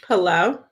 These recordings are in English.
Hello?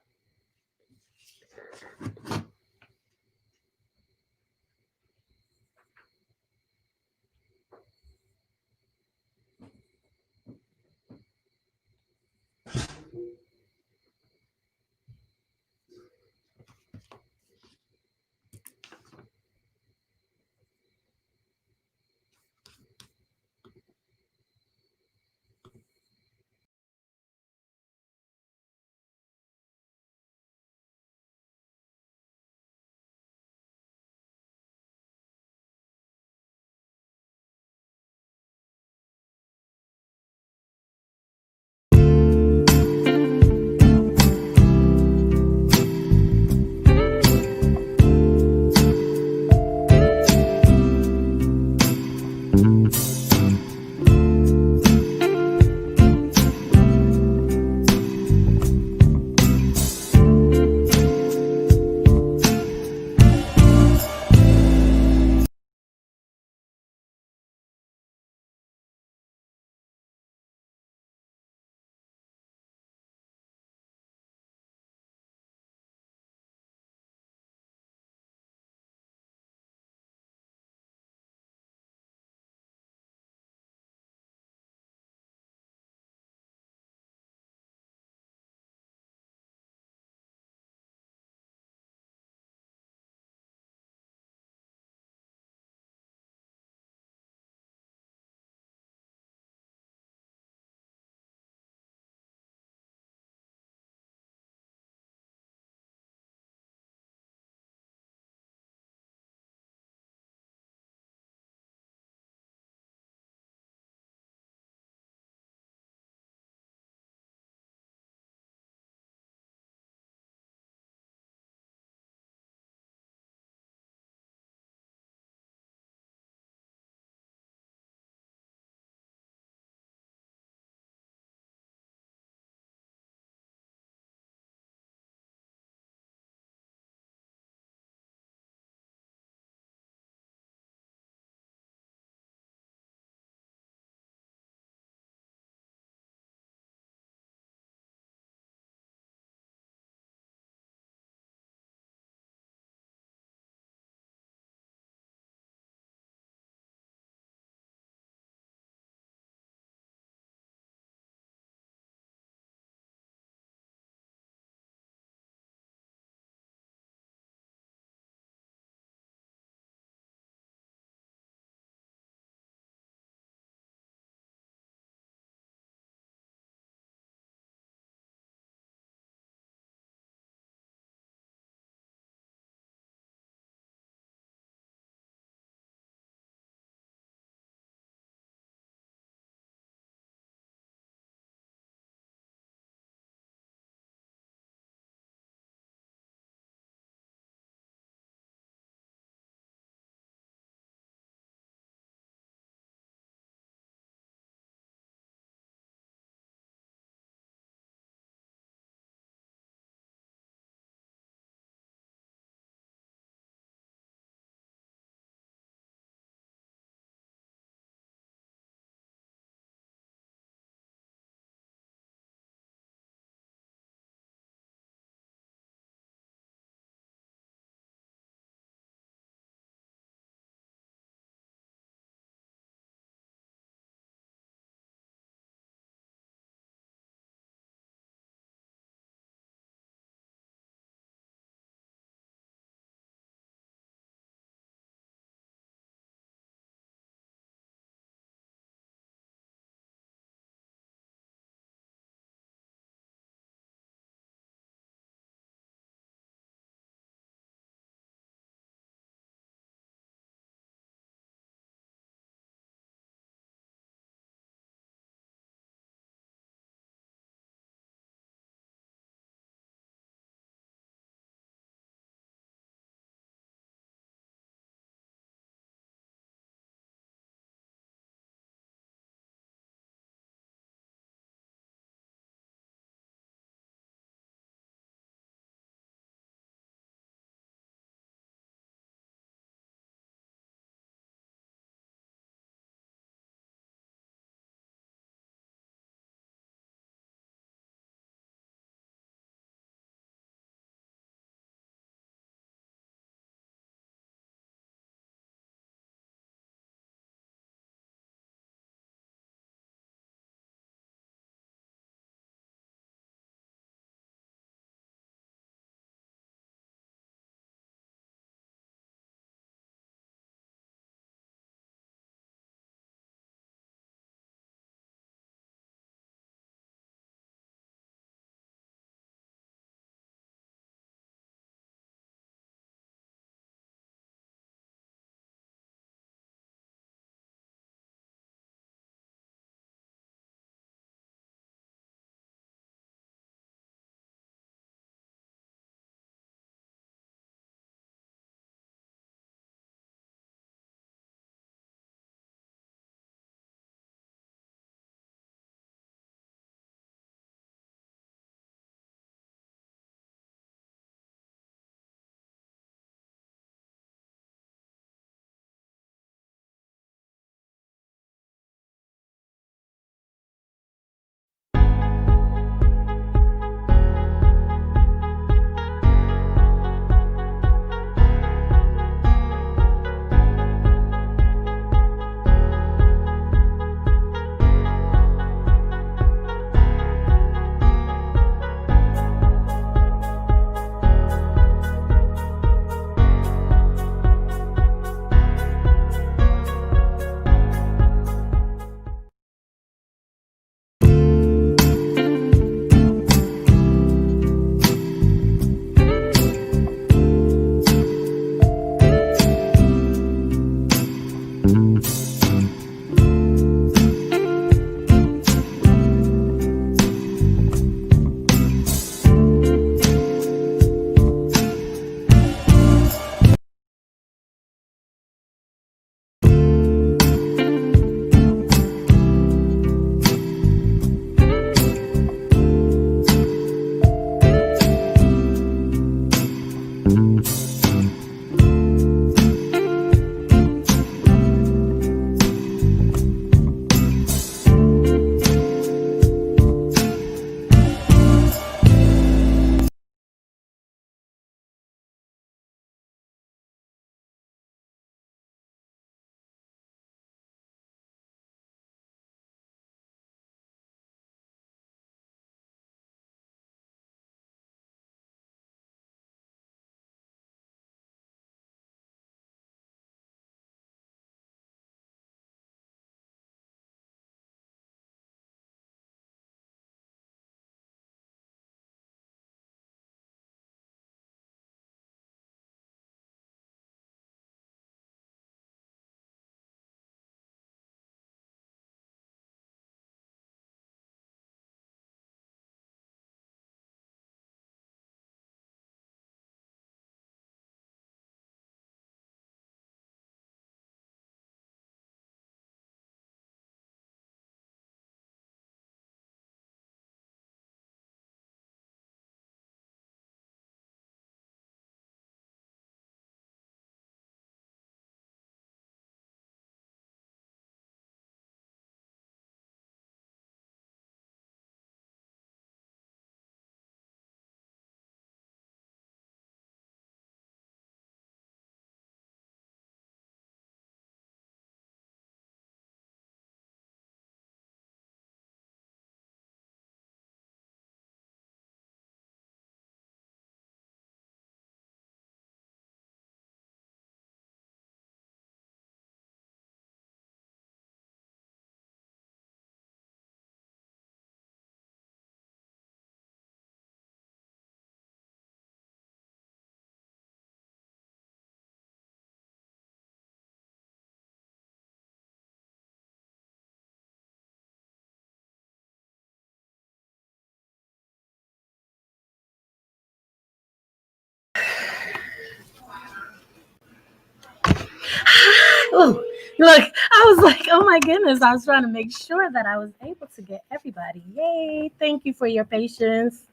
Oh, look, I was like, oh my goodness. I was trying to make sure that I was able to get everybody. Yay. Thank you for your patience.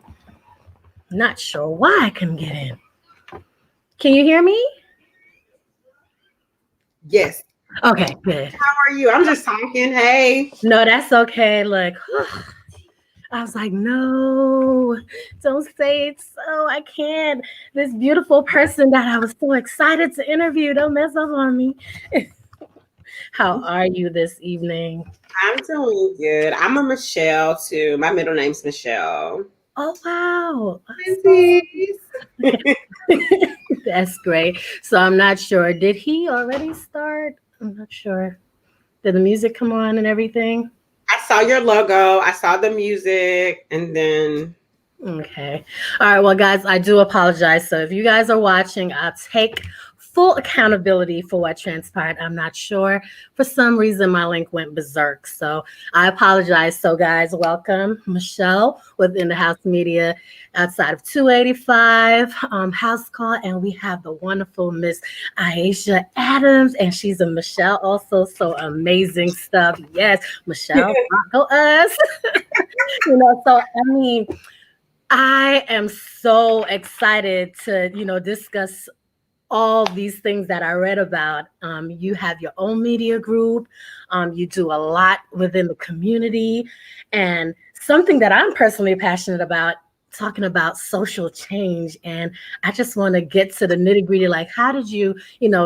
Not sure why I couldn't get in. Can you hear me? Yes. Okay, good. How are you? I'm just talking. Hey. No, that's okay. Look, I was like, no, don't say it so. I can't. This beautiful person that I was so excited to interview, don't mess up on me. How are you this evening? I'm doing good. I'm a Michelle too. My middle name's Michelle. Oh, wow. Twinsies. That's great. So I'm not sure. Did he already start? I'm not sure. Did the music come on and everything? I saw your logo. I saw the music, and then Okay. All right. Well, guys, I do apologize. So if you guys are watching, I'll take full accountability for what transpired. I'm not sure. For some reason, my link went berserk. So I apologize. So, guys, welcome Michelle with InDaHouseMedia outside of 285 House Call. And we have the wonderful Miss Aisha Adams. And she's a Michelle also. So amazing stuff. Yes, Michelle, go us. So, I mean, I am so excited to, discuss all these things that I read about. You have your own media group. You do a lot within the community, and something that I'm personally passionate about, talking about social change. And I just want to get to the nitty gritty. Like, how did you,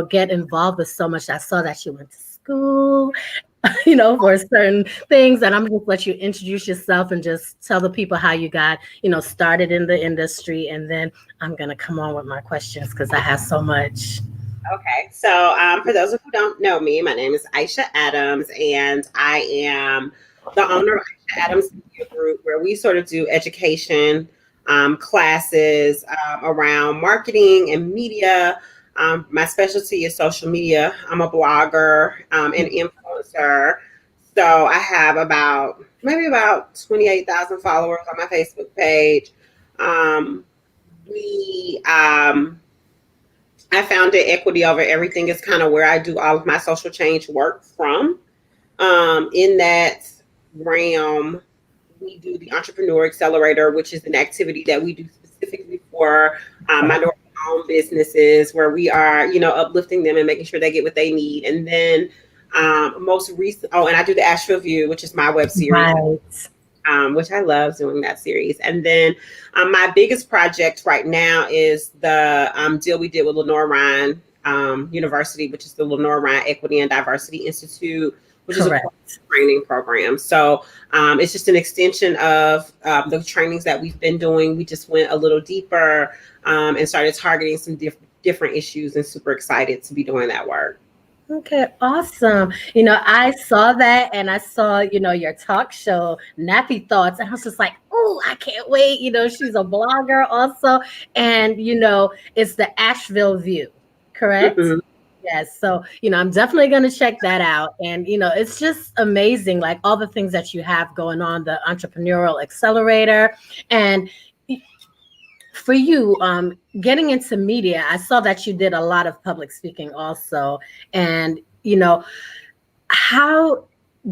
get involved with so much? I saw that you went to school, for certain things. And I'm going to let you introduce yourself and just tell the people how you got, started in the industry. And then I'm going to come on with my questions because I have so much. okay. So for those who don't know me, my name is Aisha Adams, and I am the owner of Aisha Adams Media Group, where we sort of do education classes around marketing and media. My specialty is social media. I'm a blogger and influencer. So I have maybe about 28,000 followers on my Facebook page. We I founded Equity Over Everything is kind of where I do all of my social change work from. In that realm, we do the Entrepreneur Accelerator, which is an activity that we do specifically for minority-owned businesses, where we are, uplifting them and making sure they get what they need. And then most recent, and I do the Asheville View, which is my web series. Right. Which I love doing that series. And then my biggest project right now is the deal we did with Lenore Ryan University, which is the Lenore Ryan Equity and Diversity Institute, which Correct. is a training program. So it's just an extension of the trainings that we've been doing. We just went a little deeper and started targeting some different issues, and super excited to be doing that work. Okay, awesome. I saw that, and I saw, your talk show, Nappy Thoughts, and I was just like, oh, I can't wait. She's a blogger also. And, it's the Asheville View, correct? Mm-hmm. Yes. So, I'm definitely going to check that out. And, it's just amazing, like all the things that you have going on, the Entrepreneurial Accelerator. And for you, getting into media, I saw that you did a lot of public speaking also. And, how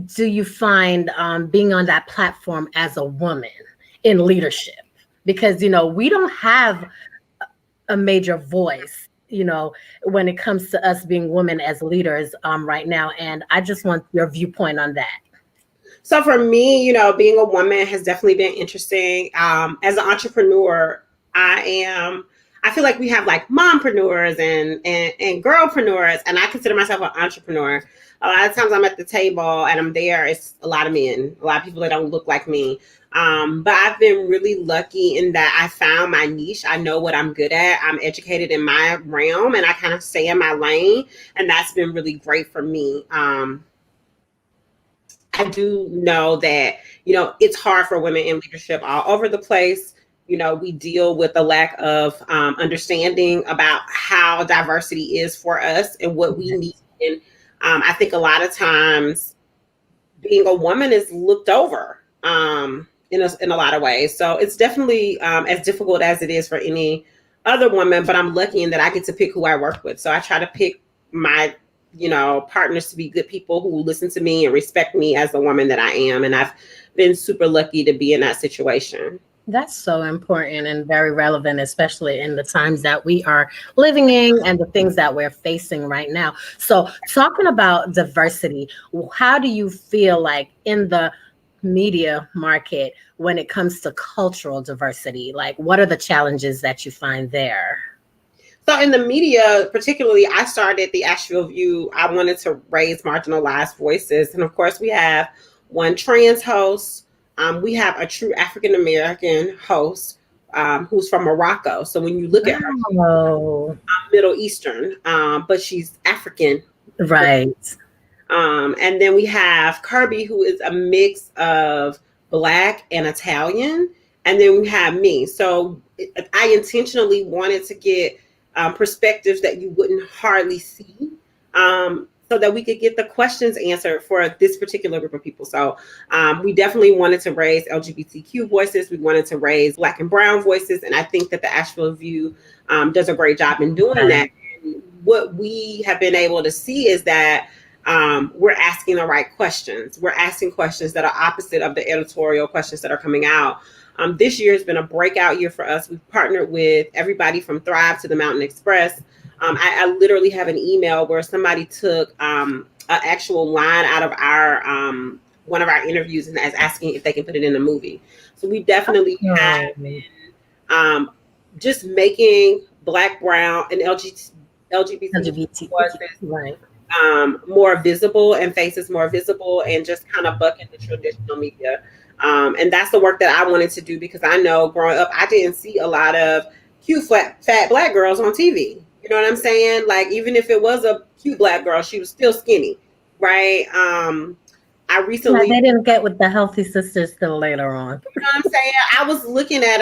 do you find being on that platform as a woman in leadership? Because, we don't have a major voice, when it comes to us being women as leaders right now. And I just want your viewpoint on that. So for me, being a woman has definitely been interesting. As an entrepreneur, I feel like we have like mompreneurs and girlpreneurs, and I consider myself an entrepreneur. A lot of times I'm at the table and I'm there. It's a lot of men, a lot of people that don't look like me. But I've been really lucky in that I found my niche. I know what I'm good at. I'm educated in my realm, and I kind of stay in my lane. And that's been really great for me. I do know that, it's hard for women in leadership all over the place. We deal with a lack of understanding about how diversity is for us and what we need. And I think a lot of times being a woman is looked over in a lot of ways. So it's definitely as difficult as it is for any other woman, but I'm lucky in that I get to pick who I work with. So I try to pick my partners to be good people who listen to me and respect me as the woman that I am. And I've been super lucky to be in that situation. That's so important and very relevant, especially in the times that we are living in and the things that we're facing right now. So, talking about diversity, how do you feel like in the media market when it comes to cultural diversity? Like, what are the challenges that you find there? So in the media, particularly, I started the Asheville View. I wanted to raise marginalized voices. And of course, we have one trans host. We have a true African American host who's from Morocco. So when you look at her, she's Oh, Middle Eastern, but she's African. right. And then we have Kirby, who is a mix of Black and Italian. And then we have me. So I intentionally wanted to get perspectives that you wouldn't hardly see, so that we could get the questions answered for this particular group of people. So we definitely wanted to raise LGBTQ voices. We wanted to raise Black and Brown voices. And I think that the Asheville View does a great job in doing that. And what we have been able to see is that we're asking the right questions. We're asking questions that are opposite of the editorial questions that are coming out. This year has been a breakout year for us. We've partnered with everybody from Thrive to the Mountain Express. I literally have an email where somebody took an actual line out of our one of our interviews and is asking if they can put it in a movie. So we definitely have been just making Black, Brown, and LGBT voices Right. more visible and faces more visible, and just kind of bucking the traditional media. And that's the work that I wanted to do, because I know growing up, I didn't see a lot of cute, fat Black girls on TV. You know what I'm saying? Like, even if it was a cute Black girl, she was still skinny, right? I recently, They didn't get with the healthy sisters till later on. you know what I'm saying? I was looking at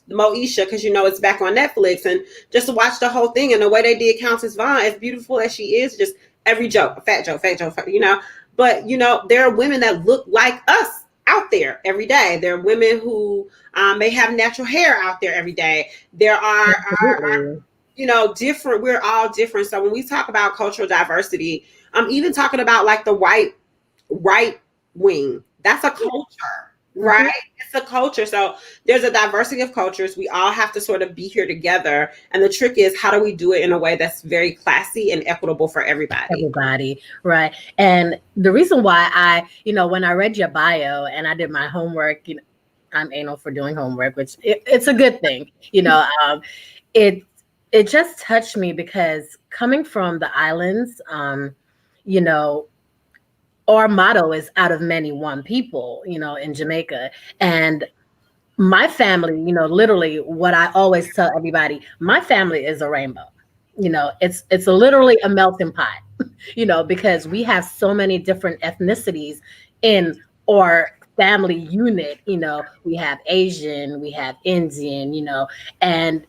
Moesha, because it's back on Netflix, and just to watch the whole thing and the way they did Countess Vaughn, as beautiful as she is, just every joke, fat joke, But there are women that look like us out there every day. There are women who may have natural hair out there every day. There are different. We're all different. So when we talk about cultural diversity, I'm even talking about like the right wing. That's a culture. Right? It's a culture. So there's a diversity of cultures. We all have to sort of be here together. And the trick is, how do we do it in a way that's very classy and equitable for everybody? Right. And the reason why when I read your bio and I did my homework, I'm anal for doing homework, which it's a good thing. It just touched me because coming from the islands, our motto is out of many, one people, in Jamaica. And my family, literally what I always tell everybody, my family is a rainbow. It's literally a melting pot, because we have so many different ethnicities in our family unit. We have Asian, we have Indian, and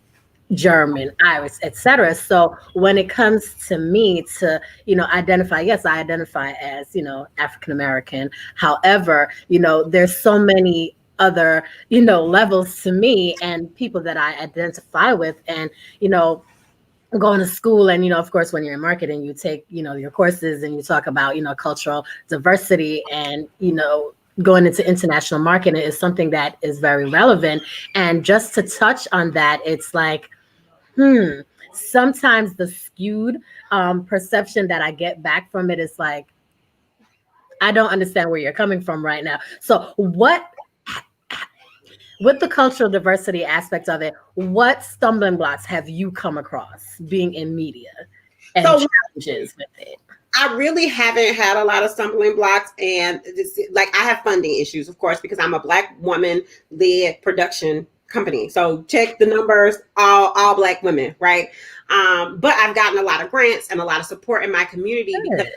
German, Irish, etc. So when it comes to me to, identify, yes, I identify as, African American. However, there's so many other, levels to me and people that I identify with. And, going to school and, of course, when you're in marketing, you take, your courses and you talk about, cultural diversity and, going into international marketing is something that is very relevant. And just to touch on that, it's like, sometimes the skewed perception that I get back from it is like, I don't understand where you're coming from right now. So with the cultural diversity aspect of it, what stumbling blocks have you come across being in media and challenges with it? I really haven't had a lot of stumbling blocks, and I have funding issues, of course, because I'm a Black woman-led production company. So check the numbers, all Black women, right? But I've gotten a lot of grants and a lot of support in my community. Because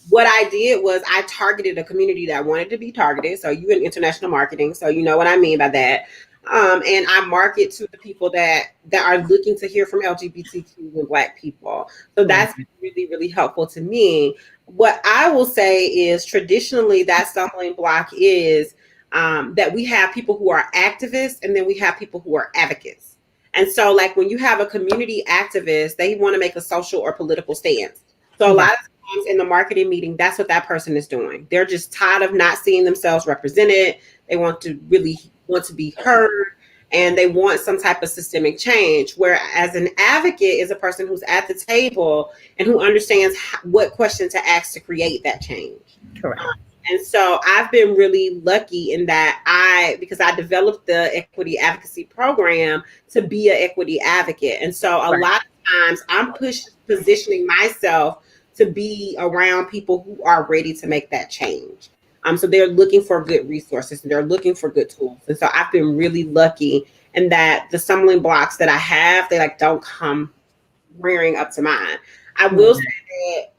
what I did was I targeted a community that wanted to be targeted. So you in international marketing, so you know what I mean by that. And I market to the people that are looking to hear from LGBTQ and Black people. So that's really, really helpful to me. What I will say is, traditionally, that stumbling block is that we have people who are activists and then we have people who are advocates. And so, like, when you have a community activist, they want to make a social or political stance. So a Right. lot of times in the marketing meeting, that's what that person is doing. They're just tired of not seeing themselves represented. They want to be heard, and they want some type of systemic change. Whereas an advocate is a person who's at the table and who understands what question to ask to create that change. Correct. And so I've been really lucky in that because I developed the equity advocacy program to be an equity advocate. And so a Right. lot of times I'm positioning myself to be around people who are ready to make that change. So they're looking for good resources and they're looking for good tools. And so I've been really lucky in that the stumbling blocks that I have, they like don't come rearing up to mine. I will say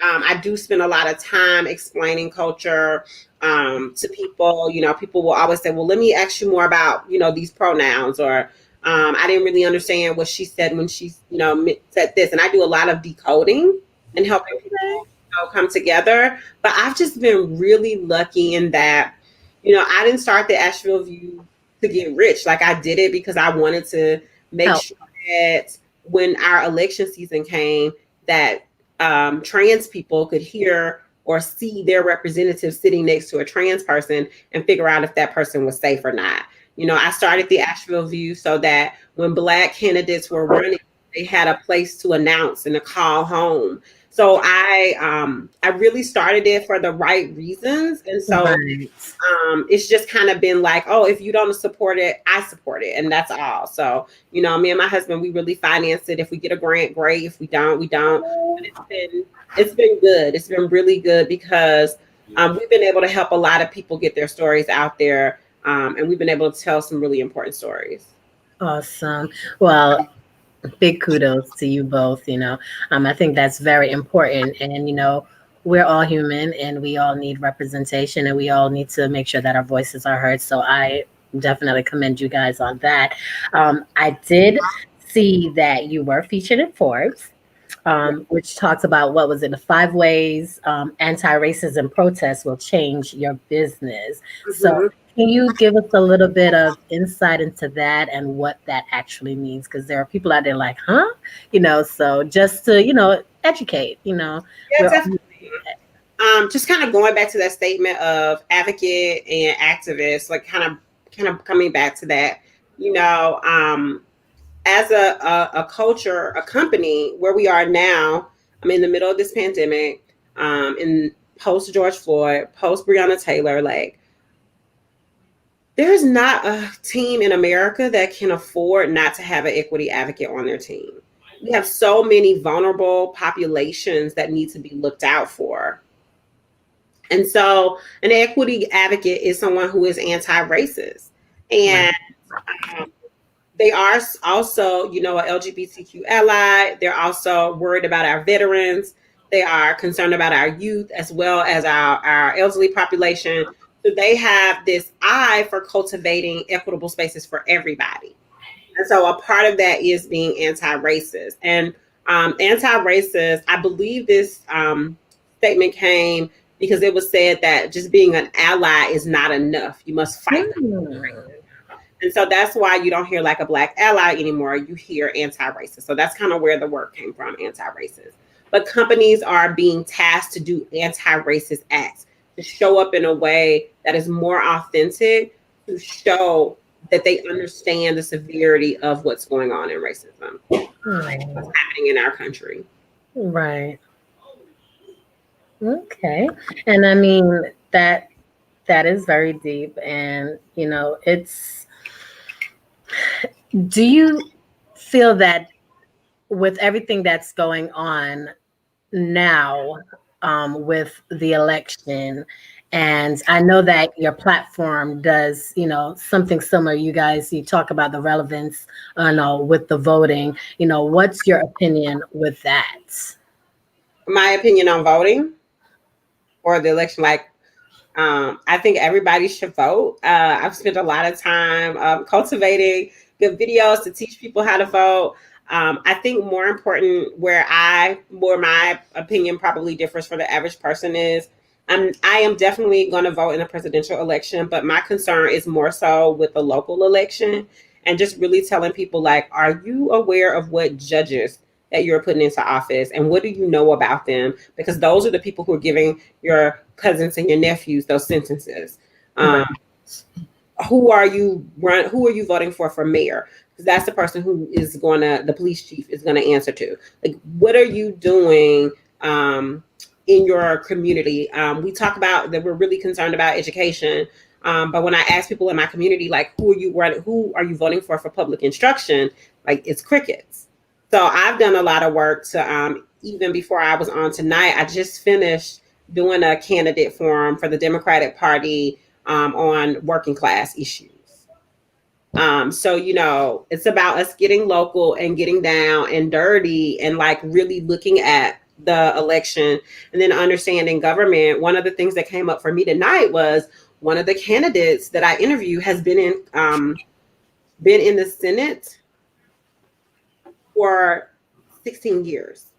that I do spend a lot of time explaining culture to people. You know, people will always say, "Well, let me ask you more about these pronouns," or "I didn't really understand what she said when she said this." And I do a lot of decoding and helping people come together. But I've just been really lucky in that I didn't start the Asheville View to get rich. Like I did it because I wanted to make Help. sure that when our election season came, that trans people could hear or see their representative sitting next to a trans person and figure out if that person was safe or not. I started the Asheville View so that when Black candidates were running, they had a place to announce and to call home. So I really started it for the right reasons, and so Right. it's just kind of been like, oh, if you don't support it, I support it, and that's all. So me and my husband, we really finance it. If we get a grant, great. If we don't, we don't. But it's been good. It's been really good because we've been able to help a lot of people get their stories out there, and we've been able to tell some really important stories. Awesome. Well, big kudos to you both. I think that's very important. And, we're all human and we all need representation and we all need to make sure that our voices are heard. So I definitely commend you guys on that. I did see that you were featured in Forbes, which talks about what was it, the 5 ways anti-racism protests will change your business. So Mhm. can you give us a little bit of insight into that and what that actually means? Because there are people out there like, huh? So just to, educate, Yeah, we're definitely. Just kind of going back to that statement of advocate and activist, like kind of coming back to that, you know, um, as a culture, a company where we are now, I'm in the middle of this pandemic, in post George Floyd, post Breonna Taylor, like there's not a team in America that can afford not to have an equity advocate on their team. We have so many vulnerable populations that need to be looked out for. And so an equity advocate is someone who is anti-racist. right. And um, they are also, an LGBTQ ally. They're also worried about our veterans. They are concerned about our youth as well as our elderly population. So they have this eye for cultivating equitable spaces for everybody. And so a part of that is being anti-racist. And anti-racist, I believe this statement came because it was said that just being an ally is not enough. You must fight. Hmm. And so that's why you don't hear like a Black ally anymore. You hear anti-racist. So that's kind of where the word came from, anti-racist. But companies are being tasked to do anti-racist acts, to show up in a way that is more authentic, to show that they understand the severity of what's going on in racism, what's Oh, happening in our country. right. Okay. And I mean that is very deep and it's do you feel that with everything that's going on now with the election. And I know that your platform does, something similar. You talk about the relevance, with the voting. What's your opinion with that? My opinion on voting or the election, like I think everybody should vote. I've spent a lot of time cultivating good videos to teach people how to vote. I think more important, where my opinion probably differs for the average person is, I am definitely going to vote in a presidential election, but my concern is more so with the local election and just really telling people like, are you aware of what judges that you're putting into office, and what do you know about them? Because those are the people who are giving your cousins and your nephews those sentences. Right. Who are you voting for mayor? Because that's the person who is the police chief is gonna answer to. Like, what are you doing in your community? We talk about that we're really concerned about education. But when I ask people in my community, like, who are you voting for public instruction? Like, it's crickets. So I've done a lot of work to, even before I was on tonight, I just finished doing a candidate forum for the Democratic Party on working class issues. So, it's about us getting local and getting down and dirty and like really looking at the election and then understanding government. One of the things that came up for me tonight was one of the candidates that I interviewed has been in the Senate for 16 years.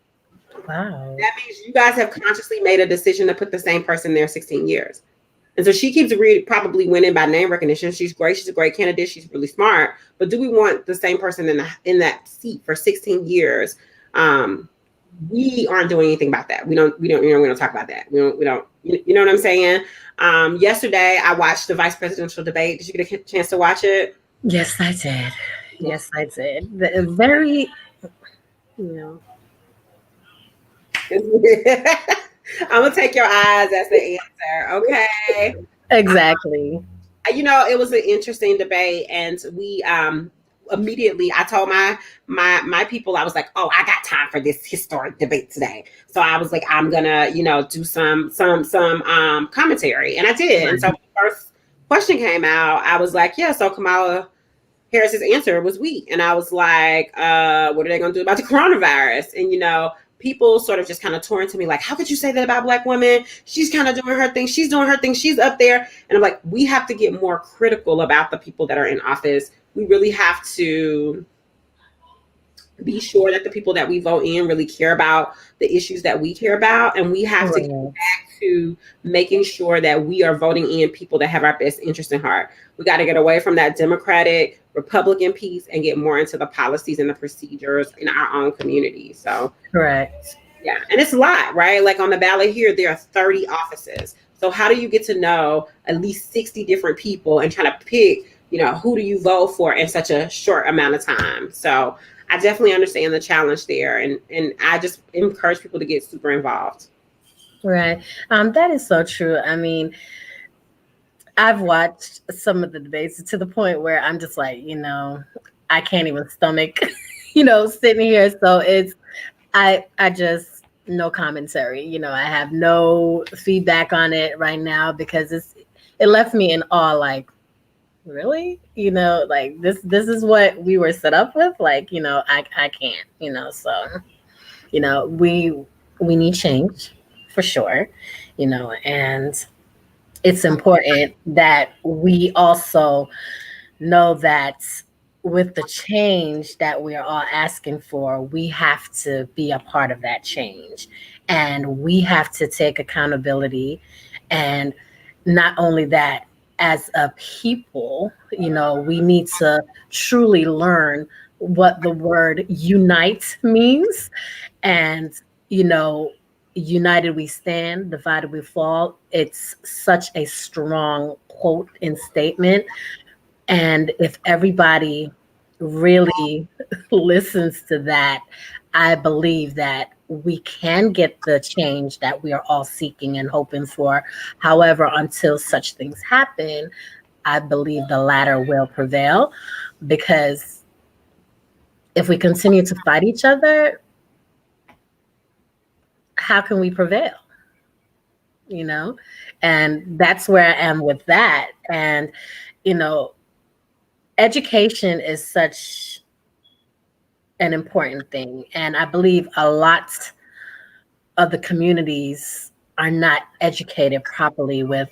Wow. That means you guys have consciously made a decision to put the same person there 16 years. And so she keeps probably winning by name recognition. She's great. She's a great candidate. She's really smart. But do we want the same person in that seat for 16 years? We aren't doing anything about that. We don't talk about that. We don't, you know what I'm saying? Yesterday I watched the vice presidential debate. Did you get a chance to watch it? Yes, I did. Yes, I did. Very, I'm gonna take your eyes as the answer. Okay. Exactly. It was an interesting debate, and we immediately I told my people, I was like, oh, I got time for this historic debate today. So I was like, I'm gonna do some commentary, and I did. Right. And so when the first question came out, I was like, yeah, so Kamala Harris's answer was weak, and I was like, what are they gonna do about the coronavirus? And people sort of just kind of tore into me like, how could you say that about Black women? She's kind of doing her thing. She's doing her thing. She's up there. And I'm like, we have to get more critical about the people that are in office. We really have to be sure that the people that we vote in really care about the issues that we care about. And we have to get back to making sure that we are voting in people that have our best interest in heart. We got to get away from that Democratic Republican piece and get more into the policies and the procedures in our own community. So correct. Yeah. And it's a lot, right? Like on the ballot here, there are 30 offices. So how do you get to know at least 60 different people and try to pick, who do you vote for in such a short amount of time? So I definitely understand the challenge there. And I just encourage people to get super involved. Right. That is so true. I mean, I've watched some of the debates to the point where I'm just like, I can't even stomach, sitting here. So I just, no commentary, I have no feedback on it right now because it left me in awe. Like, really? Like this is what we were set up with. Like, I can't, so, we need change for sure, and it's important that we also know that with the change that we are all asking for, we have to be a part of that change. And we have to take accountability. And not only that, as a people, we need to truly learn what the word unite means. And, united we stand, divided we fall. It's such a strong quote and statement. And if everybody really listens to that, I believe that we can get the change that we are all seeking and hoping for. However, until such things happen, I believe the latter will prevail, because if we continue to fight each other, how can we prevail? And that's where I am with that. And, education is such an important thing. And I believe a lot of the communities are not educated properly with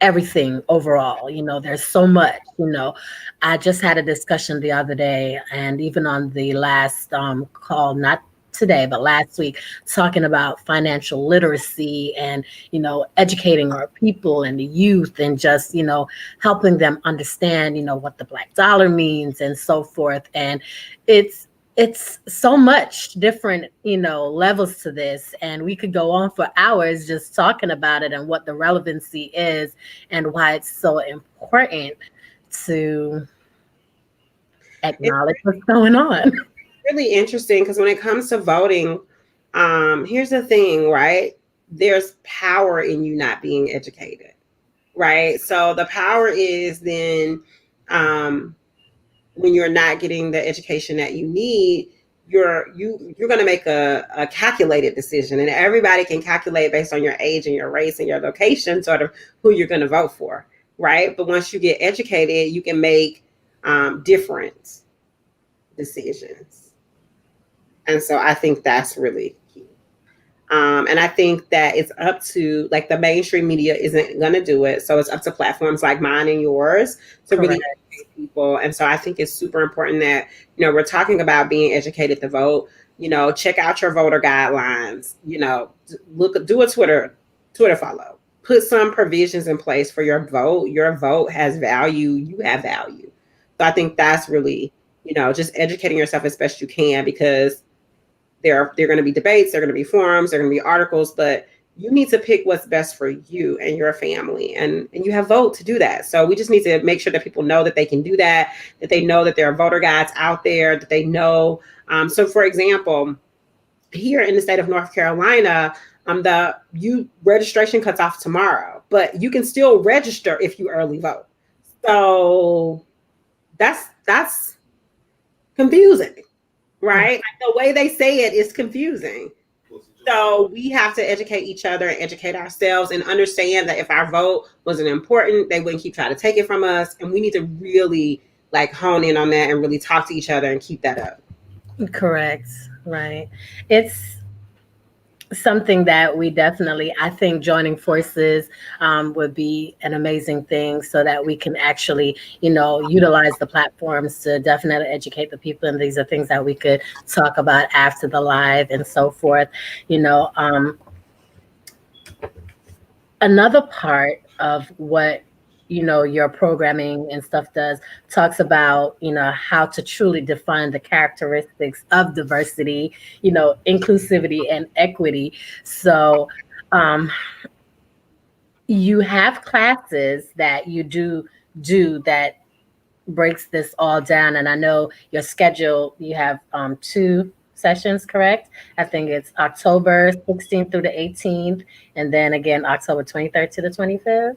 everything overall. There's so much, I just had a discussion the other day, and even on the last call, not today, but last week, talking about financial literacy and, educating our people and the youth, and just, helping them understand, what the Black dollar means and so forth. And it's it's so much different, levels to this. And we could go on for hours just talking about it and what the relevancy is and why it's so important to It's acknowledge what's going on. really interesting because when it comes to voting, here's the thing, right? There's power in you not being educated, right? So the power is then um, when you're not getting the education that you need, you're going to make a calculated decision, and everybody can calculate based on your age and your race and your location, sort of who you're going to vote for, right? But once you get educated, you can make different decisions. And so I think that's really key. And I think that it's up to, like, the mainstream media isn't going to do it. So it's up to platforms like mine and yours to really Correct. educate people. And so I think it's super important that, we're talking about being educated to vote. Check out your voter guidelines, do a Twitter follow, put some provisions in place for your vote. Your vote has value. You have value. So I think that's really, just educating yourself as best you can, because there are going to be debates, there are going to be forums, there are going to be articles, but you need to pick what's best for you and your family, and you have vote to do that. So we just need to make sure that people know that they can do that they know that there are voter guides out there, that they know. So for example, here in the state of North Carolina, the registration cuts off tomorrow, but you can still register if you early vote. So that's confusing. Right? Like, the way they say it is confusing. So we have to educate each other and educate ourselves and understand that if our vote wasn't important, they wouldn't keep trying to take it from us. And we need to really, like, hone in on that and really talk to each other and keep that up. Correct. Right. It's something that we definitely, I think joining forces would be an amazing thing, so that we can actually, utilize the platforms to definitely educate the people. And these are things that we could talk about after the live and so forth. Another part of what your programming and stuff talks about how to truly define the characteristics of diversity, inclusivity and equity. So you have classes that you do that breaks this all down. And I know your schedule, you have 2 sessions, correct? I think it's October 16th through the 18th, and then again October 23rd to the 25th.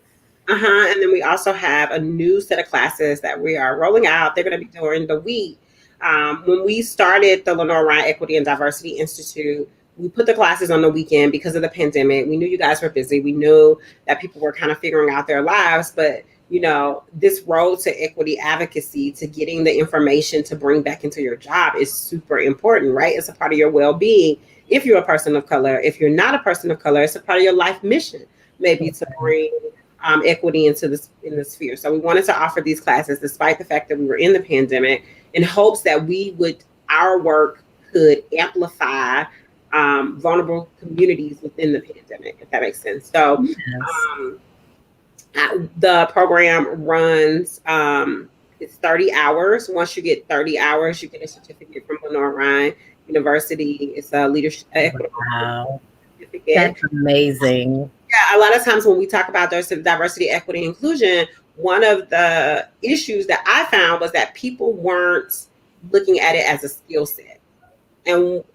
And then we also have a new set of classes that we are rolling out. They're going to be during the week. When we started the Lenore Ryan Equity and Diversity Institute, we put the classes on the weekend because of the pandemic. We knew you guys were busy. We knew that people were kind of figuring out their lives, but this road to equity advocacy, to getting the information to bring back into your job, is super important, right? It's a part of your well-being. If you're a person of color, if you're not a person of color, it's a part of your life mission, maybe, to bring equity into in the sphere. So we wanted to offer these classes despite the fact that we were in the pandemic, in hopes that our work could amplify vulnerable communities within the pandemic, if that makes sense. So Yes. The program runs, it's 30 hours. Once you get 30 hours, you get a certificate from Lenore Ryan University. It's a leadership Wow. certificate. That's amazing. Yeah, a lot of times when we talk about diversity, equity, inclusion, one of the issues that I found was that people weren't looking at it as a skill set. And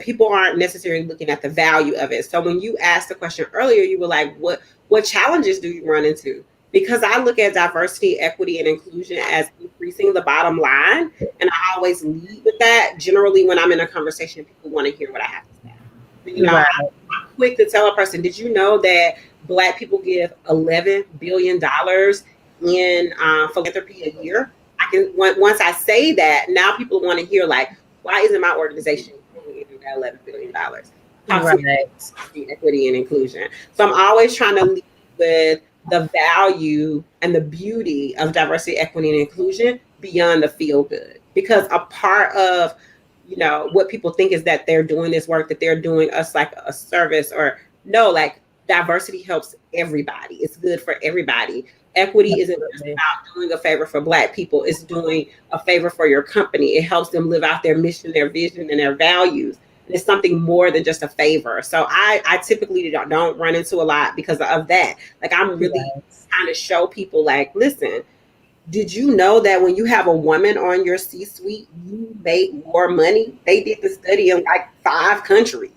people aren't necessarily looking at the value of it. So when you asked the question earlier, you were like, what challenges do you run into? Because I look at diversity, equity, and inclusion as increasing the bottom line. And I always lead with that. Generally, when I'm in a conversation, people want to hear what I have to say. Right. I'm quick to tell a person, did you know that Black people give $11 billion in philanthropy a year? Once I say that, now people want to hear, like, why isn't my organization giving that $11 billion? Right. Equity and inclusion. So I'm always trying to lead with the value and the beauty of diversity, equity, and inclusion beyond the feel good. Because a part of, what people think is that they're doing this work, that they're doing us like a service, or no, like, diversity helps everybody. It's good for everybody. Equity isn't just Absolutely. about doing a favor for Black people, it's doing a favor for your company. It helps them live out their mission, their vision, and their values. And it's something more than just a favor. So I typically don't run into a lot because of that. Like, I'm really Yes. trying to show people, like, listen, did you know that when you have a woman on your C-suite, you make more money? They did the study in like 5 countries.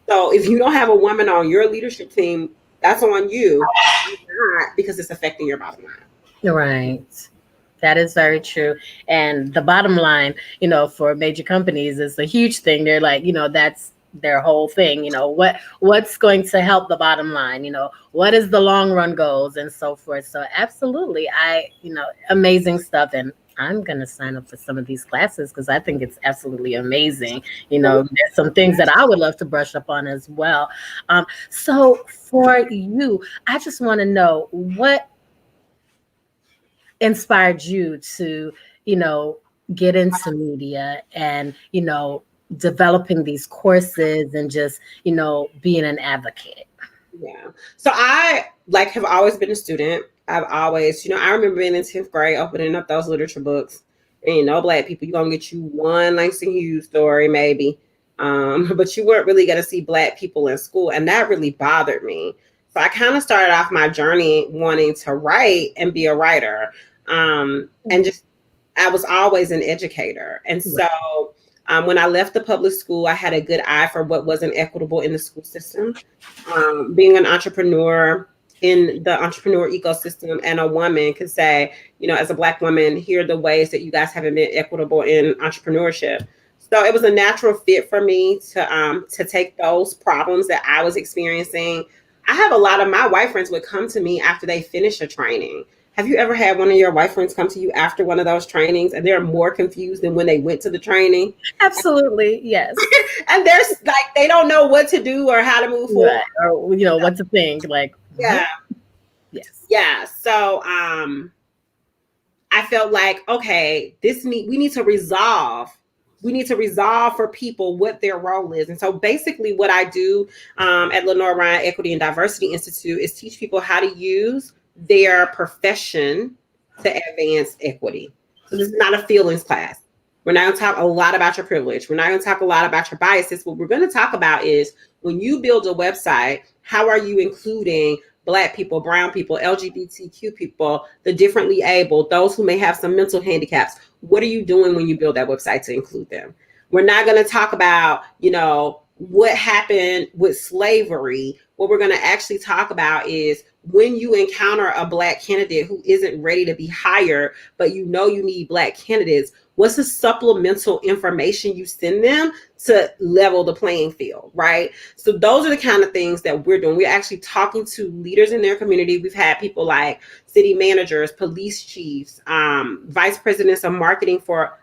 So if you don't have a woman on your leadership team, that's on you, not because it's affecting your bottom line. Right. That is very true. And the bottom line, for major companies is a huge thing. They're like, that's their whole thing. What's going to help the bottom line? What is the long run goals and so forth. So absolutely, amazing stuff. And I'm going to sign up for some of these classes because I think it's absolutely amazing. There's some things that I would love to brush up on as well. So for you, I just want to know what inspired you to, you know, get into media and, developing these courses and just, being an advocate? Yeah. So I like have always been a student. I've always, I remember being in 10th grade, opening up those literature books. And Black people, you're gonna get you one Langston Hughes story, maybe. But you weren't really gonna see Black people in school. And that really bothered me. So I kind of started off my journey wanting to write and be a writer. And just I was always an educator. And so when I left the public school, I had a good eye for what wasn't equitable in the school system. Being an entrepreneur in the entrepreneur ecosystem, and a woman could say, as a Black woman, here are the ways that you guys haven't been equitable in entrepreneurship. So it was a natural fit for me to take those problems that I was experiencing. I have a lot of my white friends would come to me after they finish a training. Have you ever had one of your white friends come to you after one of those trainings and they're more confused than when they went to the training? Absolutely, yes. And there's like, they don't know what to do or how to move forward. Right. Or what to think. Like, Yeah. Yes. Yeah. So I felt like, okay, we need to resolve. We need to resolve for people what their role is. And so basically what I do at Lenore Ryan Equity and Diversity Institute is teach people how to use their profession to advance equity. So this is not a feelings class. We're not going to talk a lot about your privilege. We're not going to talk a lot about your biases. What we're going to talk about is when you build a website, how are you including Black people, brown people, LGBTQ people, the differently abled, those who may have some mental handicaps? What are you doing when you build that website to include them? We're not going to talk about, what happened with slavery. What we're going to actually talk about is when you encounter a Black candidate who isn't ready to be hired, but you need Black candidates, what's the supplemental information you send them to level the playing field, right? So those are the kind of things that we're doing. We're actually talking to leaders in their community. We've had people like city managers, police chiefs, vice presidents of marketing for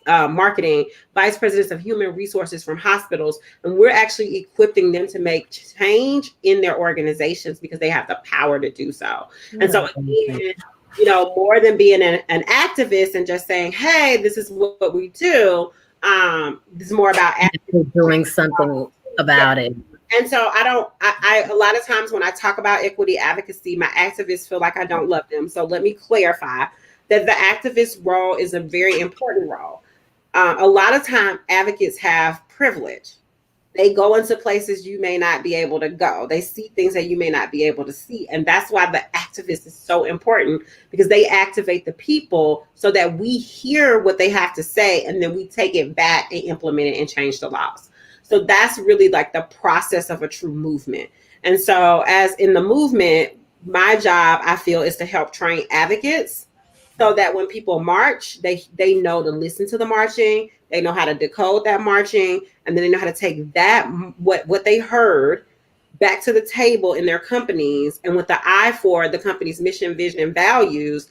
marketing, vice presidents of human resources from hospitals. And we're actually equipping them to make change in their organizations because they have the power to do so. And so again, more than being an activist and just saying, hey, this is what we do. This is more about doing something about it. And so I a lot of times when I talk about equity advocacy, my activists feel like I don't love them. So let me clarify that the activist role is a very important role. A lot of time advocates have privilege. They go into places you may not be able to go. They see things that you may not be able to see. And that's why the activist is so important, because they activate the people so that we hear what they have to say and then we take it back and implement it and change the laws. So that's really like the process of a true movement. And so as in the movement, my job, I feel, is to help train advocates so that when people march, they know to listen to the marching, they know how to decode that marching, and then they know how to take that, what they heard, back to the table in their companies, and with the eye for the company's mission, vision, and values,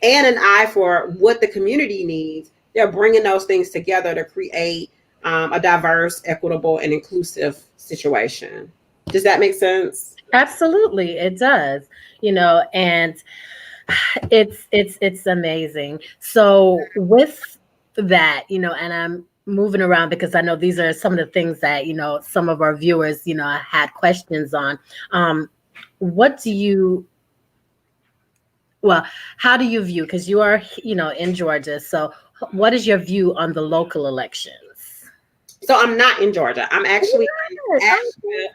and an eye for what the community needs. They're bringing those things together to create a diverse, equitable, and inclusive situation. Does that make sense? Absolutely, it does. And it's amazing. So with that, and moving around because I know these are some of the things that, some of our viewers, had questions on. What do you, well, how do you view, because you are, in Georgia. So what is your view on the local elections? So I'm not in Georgia. I'm actually in Yes, Asheville.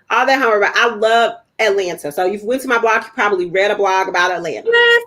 All that, however, I love Atlanta. So if you went to my blog, you probably read a blog about Atlanta. yes.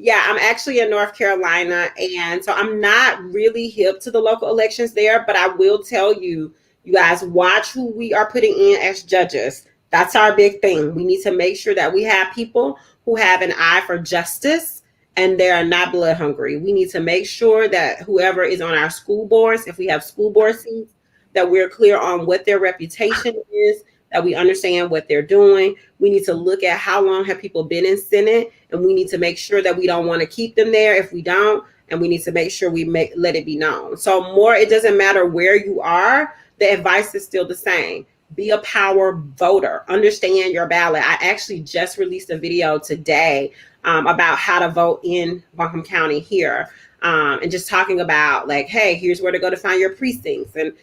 Yeah, I'm actually in North Carolina, and so I'm not really hip to the local elections there, but I will tell you, you guys watch who we are putting in as judges. That's our big thing. We need to make sure that we have people who have an eye for justice and they are not blood hungry. We need to make sure that whoever is on our school boards, if we have school board seats, that we're clear on what their reputation is, that we understand what they're doing. We need to look at how long have people been in Senate, and we need to make sure that we don't want to keep them there if we don't, and we need to make sure we let it be known. So more, it doesn't matter where you are, the advice is still the same. Be a power voter. Understand your ballot. I actually just released a video today about how to vote in Buncombe County here, and just talking about like, hey, here's where to go to find your precincts. And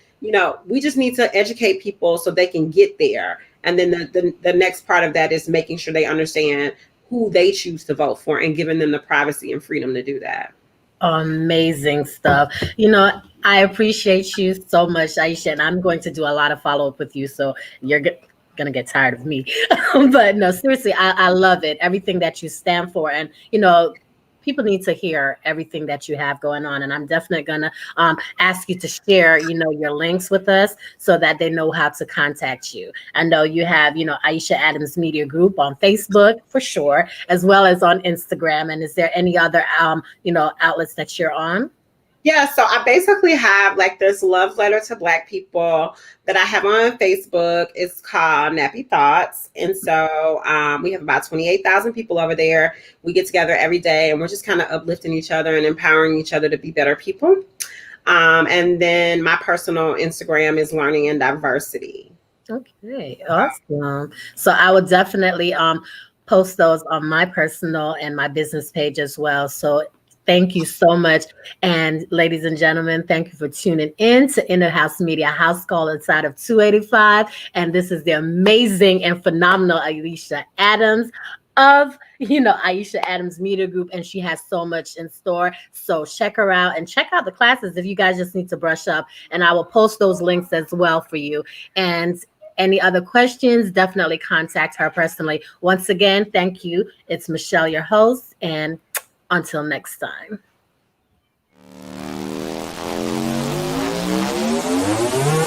we just need to educate people so they can get there. And then the next part of that is making sure they understand who they choose to vote for and giving them the privacy and freedom to do that. Amazing stuff. I appreciate you so much, Aisha, and I'm going to do a lot of follow up with you. So you're gonna get tired of me, but no, seriously, I love it. Everything that you stand for, and people need to hear everything that you have going on. And I'm definitely gonna ask you to share, your links with us so that they know how to contact you. I know you have, Aisha Adams Media Group on Facebook for sure, as well as on Instagram. And is there any other, outlets that you're on? Yeah, so I basically have like this love letter to Black people that I have on Facebook. It's called Nappy Thoughts. And so we have about 28,000 people over there. We get together every day and we're just kind of uplifting each other and empowering each other to be better people. And then my personal Instagram is Learning and Diversity. Okay, awesome. So I would definitely post those on my personal and my business page as well. So thank you so much. And ladies and gentlemen, thank you for tuning in to InDaHouseMedia House Call inside of 285. And this is the amazing and phenomenal Aisha Adams of Aisha Adams Media Group, and she has so much in store. So check her out and check out the classes if you guys just need to brush up. And I will post those links as well for you. And any other questions, definitely contact her personally. Once again, thank you. It's Michelle, your host, and until next time.